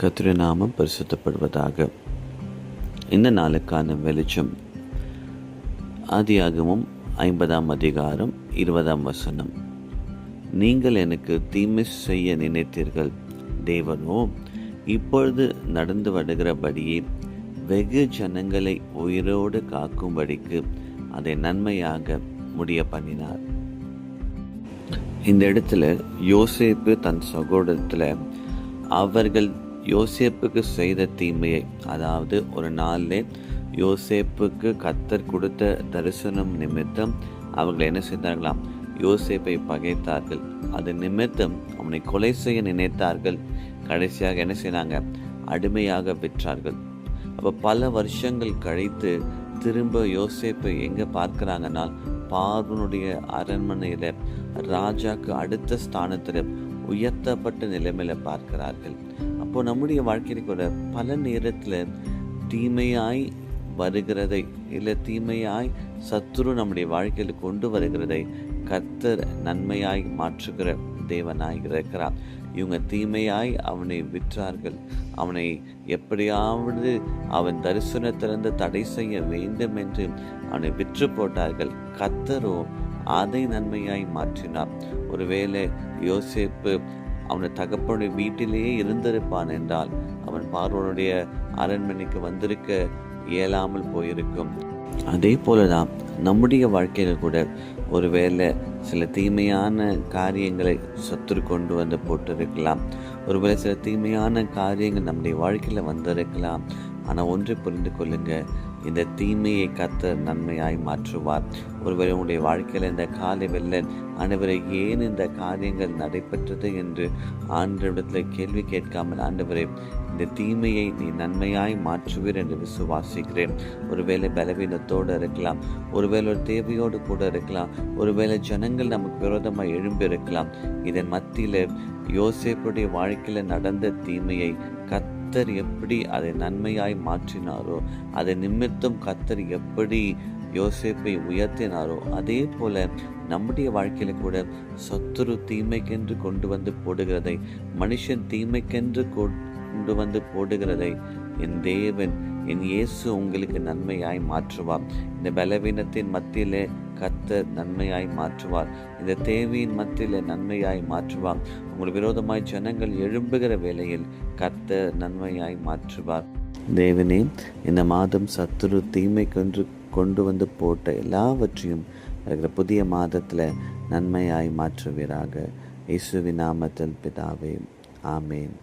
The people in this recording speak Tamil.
கர்த்தருடைய நாமம் பரிசுத்தப்படுவதாக. இந்த நாளுக்கான வெளிச்சம் ஆதியாகமம் 50ஆம் அதிகாரம் 20ஆம் வசனம். நீங்கள் எனக்கு தீமை செய்ய நினைத்தீர்கள், தேவனோ இப்பொழுது நடந்து வருகிறபடியே வெகு ஜனங்களை உயிரோடு காக்கும்படிக்கு அதை நன்மையாக முடிய பண்ணினார். இந்த இடத்துல யோசேப்பு தன் சகோதரத்தில் அவர்கள் யோசேப்புக்கு செய்த தீமையை, அதாவது ஒரு நாளில் யோசேப்புக்கு கர்த்தர் கொடுத்த தரிசனம் நிமித்தம் அவர்கள் என்ன செய்தார்களாம்? யோசேப்பை பகைத்தார்கள். அது நிமித்தம் அவனை கொலை செய்ய நினைத்தார்கள். கடைசியாக என்ன செய்தாங்க? அடிமையாக விற்றார்கள். அப்போ பல வருஷங்கள் கழித்து திரும்ப யோசேப்பை எங்கே பார்க்குறாங்கன்னா, பார்வனுடைய அரண்மனையில் ராஜாக்கு அடுத்த ஸ்தானத்தில் உயர்த்தப்பட்ட நிலைமையில பார்க்கிறார்கள். அப்போ நம்முடைய வாழ்க்கையில கூட பல நேரத்தில் தீமையாய் வருகிறதை, இல்லை தீமையாய் சத்துரு நம்முடைய வாழ்க்கையில் கொண்டு வருகிறதை கர்த்தர் நன்மையாய் மாற்றுகிற தேவனாய் இருக்கிறார். இவங்க தீமையாய் அவனை விற்றார்கள். அவனை எப்படியாவது அவன் தரிசனத்திலிருந்து தடை செய்ய வேண்டும் என்று அவனை விற்று போட்டார்கள். கர்த்தரோ அதை நன்மையாய் மாற்றினார். ஒருவேளை யோசேப்பு அவனுடைய தகப்பனுடைய வீட்டிலேயே இருந்திருப்பான் என்றால் அவன் பார்வோனுடைய அரண்மனைக்கு வந்திருக்க இயலாமல் போயிருக்கும். அதே போலதான் நம்முடைய வாழ்க்கையில கூட ஒருவேளை சில தீமையான காரியங்களை சத்துரு கொண்டு வந்து போட்டிருக்கலாம். ஒருவேளை சில தீமையான காரியங்கள் நம்முடைய வாழ்க்கையில வந்திருக்கலாம். ஆனால் ஒன்றை புரிந்து கொள்ளுங்க, இந்த தீமையை கர்த்தர் நன்மையாய் மாற்றுவார். ஒருவேளை உங்களுடைய வாழ்க்கையில் இந்த காலை வெள்ள ஆண்டவரை ஏன் இந்த காரியங்கள் நடைபெற்றது என்று ஆண்டவரிடத்தில் கேள்வி கேட்காமல், ஆண்டவரே இந்த தீமையை நீ நன்மையாய் மாற்றுவீர் என்று விசுவாசிக்கிறேன். ஒருவேளை பலவீனத்தோடு இருக்கலாம், ஒருவேளை ஒரு தேவையோடு கூட இருக்கலாம், ஒருவேளை ஜனங்கள் நமக்கு விரோதமாக எழும்பி இருக்கலாம். இதன் மத்தியில் யோசேப்புடைய வாழ்க்கையில் நடந்த தீமையை கர்த்தர் எப்படி அதை நன்மையாய் மாற்றினாரோ, அதை நிமித்தம் கர்த்தர் எப்படி யோசேப்பை உயர்த்தினாரோ, அதே போல நம்முடைய வாழ்க்கையில கூட சத்துரு தீமைக்கென்று கொண்டு வந்து போடுகிறதை, மனுஷன் தீமைக்கென்று கொண்டு வந்து போடுகிறதை என் தேவன், என் இயேசு உங்களுக்கு நன்மையாய் மாற்றுவார். இந்த பலவீனத்தின் மத்தியிலே கர்த்தர் நன்மையாய் மாற்றுவார். இந்த தேவையின் மத்தியிலே நன்மையாய் மாற்றுவார். உங்கள் விரோதமாய் ஜனங்கள் எழும்புகிற வேளையில் கர்த்தர் நன்மையாய் மாற்றுவார். தேவனே, இந்த மாதம் சத்துரு தீமைக்கென்று கொண்டு வந்து போட்ட எல்லாவற்றையும் இருக்கிற புதிய மாதத்தில் நன்மையாய் மாற்றுவீராக. இயேசுவின் நாமத்தில் பிதாவே, ஆமேன்.